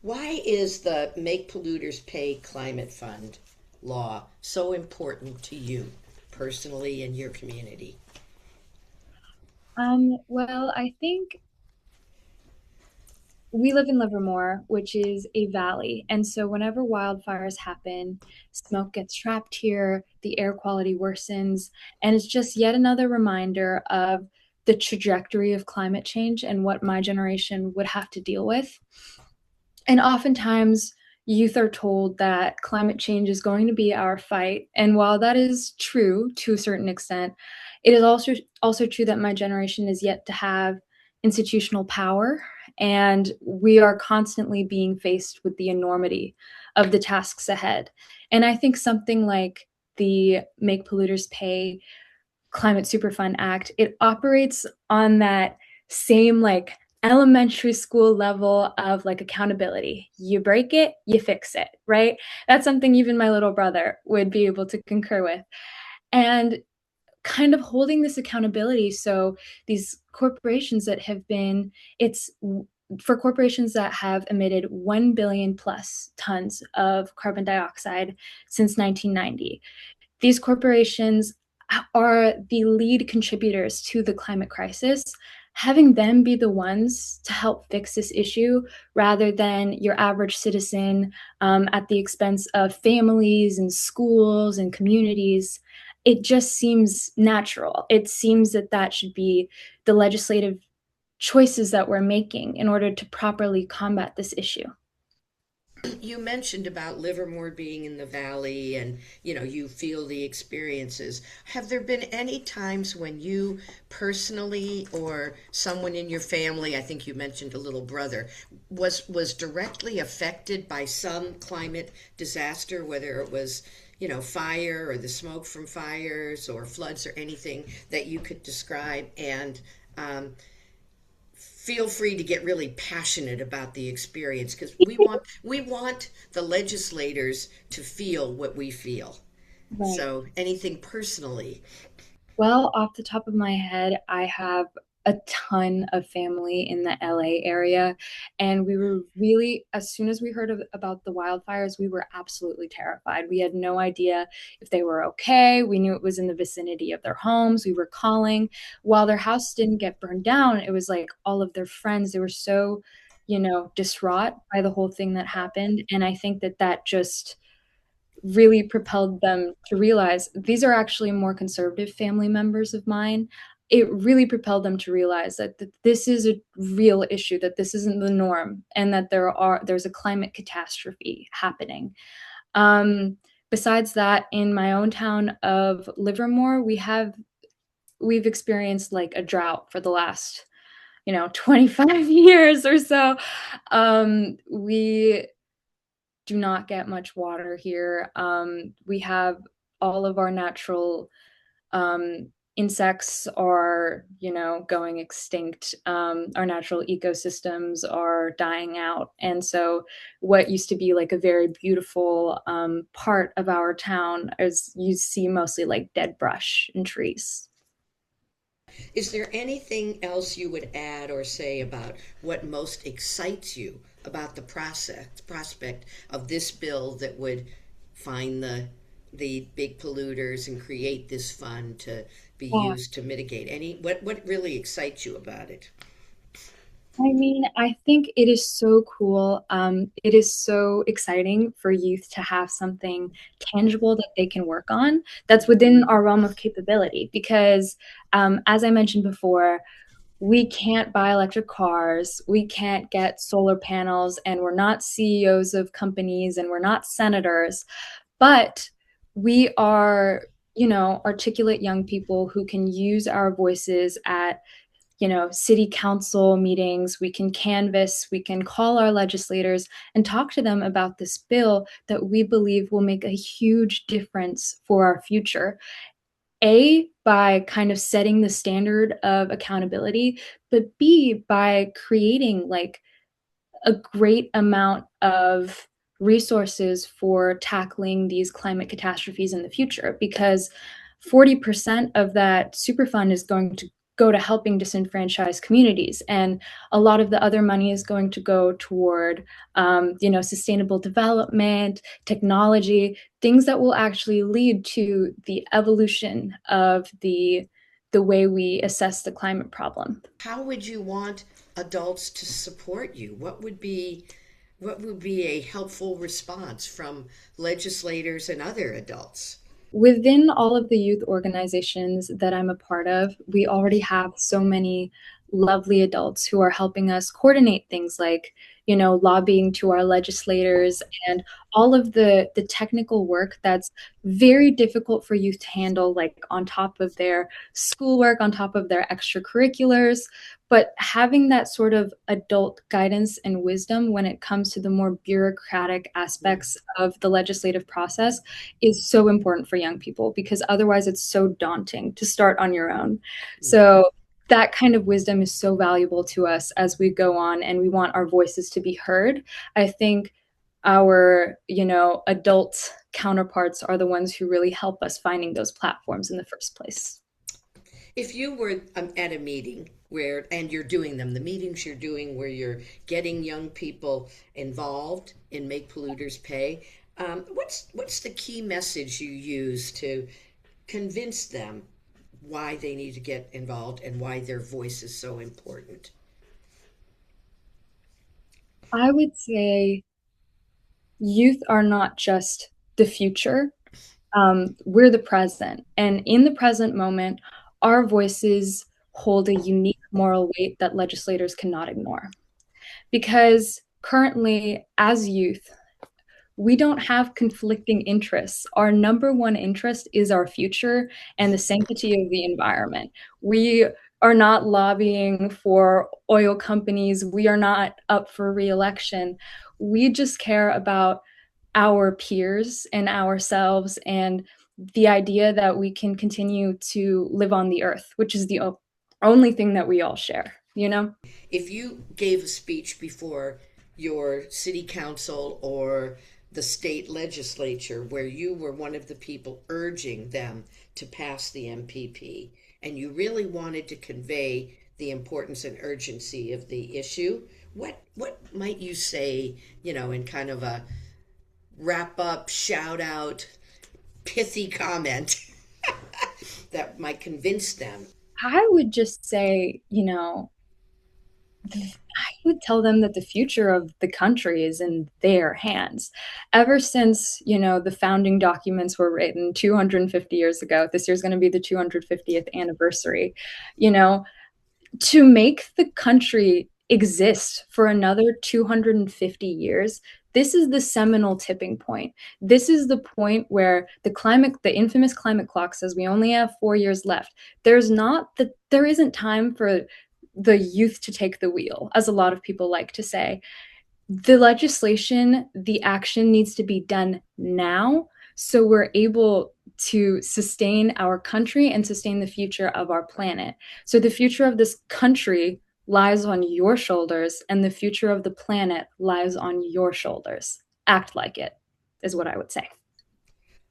Why is the Make Polluters Pay Climate Fund law so important to you personally and your community? Well, I think we live in Livermore, which is a valley. And so whenever wildfires happen, smoke gets trapped here, the air quality worsens, and it's just yet another reminder of the trajectory of climate change and what my generation would have to deal with. And oftentimes, youth are told that climate change is going to be our fight. And while that is true to a certain extent, it is also true that my generation is yet to have institutional power, and we are constantly being faced with the enormity of the tasks ahead. And I think something like the Make Polluters Pay Climate Superfund Act, it operates on that same like elementary school level of like accountability. You break it, you fix it, right? That's something even my little brother would be able to concur with. And kind of holding this accountability. So these corporations that have been, it's for corporations that have emitted 1 billion plus tons of carbon dioxide since 1990. These corporations are the lead contributors to the climate crisis. Having them be the ones to help fix this issue rather than your average citizen at the expense of families and schools and communities, it just seems natural. It seems that that should be the legislative choices that we're making in order to properly combat this issue. You mentioned about Livermore being in the valley and you feel the experiences. Have there been any times when you personally or someone in your family, I think you mentioned a little brother, was directly affected by some climate disaster, whether it was fire or the smoke from fires or floods or anything that you could describe? And um, feel free to get really passionate about the experience because we want the legislators to feel what we feel. Right. So anything personally. Well, off the top of my head, I have a ton of family in the LA area. And we were really, as soon as we heard about the wildfires, we were absolutely terrified. We had no idea if they were okay. We knew it was in the vicinity of their homes. We were calling. While their house didn't get burned down, it was like all of their friends, they were so, distraught by the whole thing that happened. And I think that that just really propelled them to realize these are actually more conservative family members of mine. It really propelled them to realize that this is a real issue, that this isn't the norm, and that there's a climate catastrophe happening. Um, Besides that, in my own town of Livermore, we've experienced like a drought for the last 25 years or so. We do not get much water here. We have all of our natural insects are, going extinct. Our natural ecosystems are dying out. And so, what used to be like a very beautiful part of our town is you see mostly like dead brush and trees. Is there anything else you would add or say about what most excites you about the prospect of this bill that would find the big polluters and create this fund to be Yeah. used to mitigate any what really excites you about it? I mean, I think it is so cool. It is so exciting for youth to have something tangible that they can work on that's within our realm of capability. Because, as I mentioned before, we can't buy electric cars, we can't get solar panels, and we're not CEOs of companies and we're not senators, but we are, articulate young people who can use our voices at city council meetings. We can canvass, we can call our legislators and talk to them about this bill that we believe will make a huge difference for our future. A, by kind of setting the standard of accountability, but B, by creating like a great amount of resources for tackling these climate catastrophes in the future because 40% of that Superfund is going to go to helping disenfranchised communities. And a lot of the other money is going to go toward, sustainable development, technology, things that will actually lead to the evolution of the way we assess the climate problem. How would you want adults to support you? What would be a helpful response from legislators and other adults? Within all of the youth organizations that I'm a part of, we already have so many lovely adults who are helping us coordinate things like, lobbying to our legislators and all of the technical work that's very difficult for youth to handle, like on top of their schoolwork, on top of their extracurriculars. But having that sort of adult guidance and wisdom when it comes to the more bureaucratic aspects of the legislative process is so important for young people, because otherwise it's so daunting to start on your own. So that kind of wisdom is so valuable to us as we go on and we want our voices to be heard. I think our, adult counterparts are the ones who really help us finding those platforms in the first place. If you were at a meeting where, and you're doing them, the meetings you're doing where you're getting young people involved in Make Polluters Pay, what's the key message you use to convince them why they need to get involved and why their voice is so important? I would say youth are not just the future. We're the present. And in the present moment, our voices hold a unique moral weight that legislators cannot ignore. Because currently, as youth, we don't have conflicting interests. Our number one interest is our future and the sanctity of the environment. We are not lobbying for oil companies. We are not up for reelection. We just care about our peers and ourselves and the idea that we can continue to live on the earth, which is the only thing that we all share, you know? If you gave a speech before your city council or the state legislature where you were one of the people urging them to pass the MPP, and you really wanted to convey the importance and urgency of the issue, what might you say, in kind of a wrap up, shout out, pithy comment that might convince them? I would just say, I would tell them that the future of the country is in their hands. Ever since, the founding documents were written 250 years ago, this year's going to be the 250th anniversary, you know, to make the country exist for another 250 years, this is the seminal tipping point. This is the point where the infamous climate clock says we only have 4 years left. There isn't time for the youth to take the wheel, as a lot of people like to say. The legislation, the action needs to be done now so we're able to sustain our country and sustain the future of our planet. So the future of this country lies on your shoulders, and the future of the planet lies on your shoulders. Act like it, is what I would say.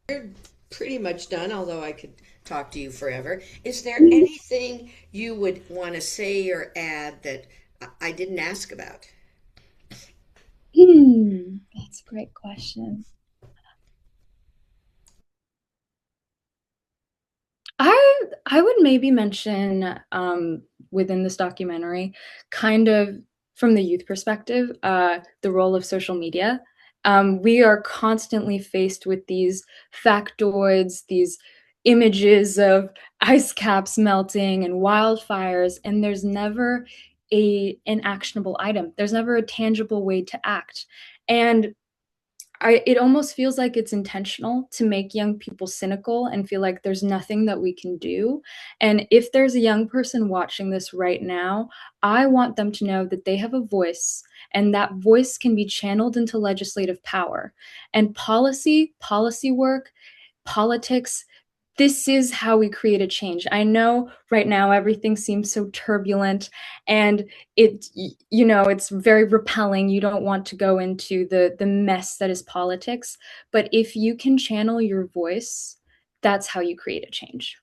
We're pretty much done, although I could talk to you forever. Is there anything you would want to say or add that I didn't ask about? That's a great question. I would maybe mention within this documentary, kind of from the youth perspective, the role of social media. We are constantly faced with these factoids, these images of ice caps melting and wildfires, and there's never an actionable item. There's never a tangible way to act. And it almost feels like it's intentional to make young people cynical and feel like there's nothing that we can do. And if there's a young person watching this right now, I want them to know that they have a voice, and that voice can be channeled into legislative power. And policy work, politics, this is how we create a change. I know right now everything seems so turbulent, and it's very repelling. You don't want to go into the mess that is politics, but if you can channel your voice, that's how you create a change.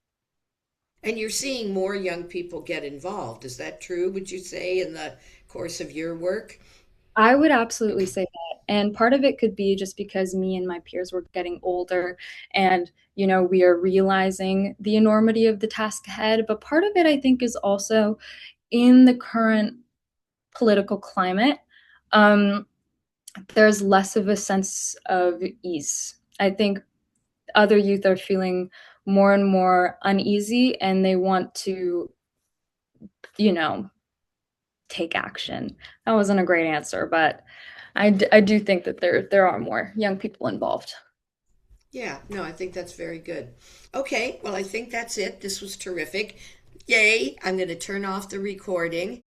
And you're seeing more young people get involved. Is that true, would you say, in the course of your work? I would absolutely say that. And part of it could be just because me and my peers were getting older and, we are realizing the enormity of the task ahead. But part of it, I think, is also in the current political climate, um, there's less of a sense of ease. I think other youth are feeling more and more uneasy and they want to, you know, take action. That wasn't a great answer, but I do think that there are more young people involved. Yeah, no, I think that's very good. Okay, well, I think that's it. This was terrific. Yay, I'm going to turn off the recording.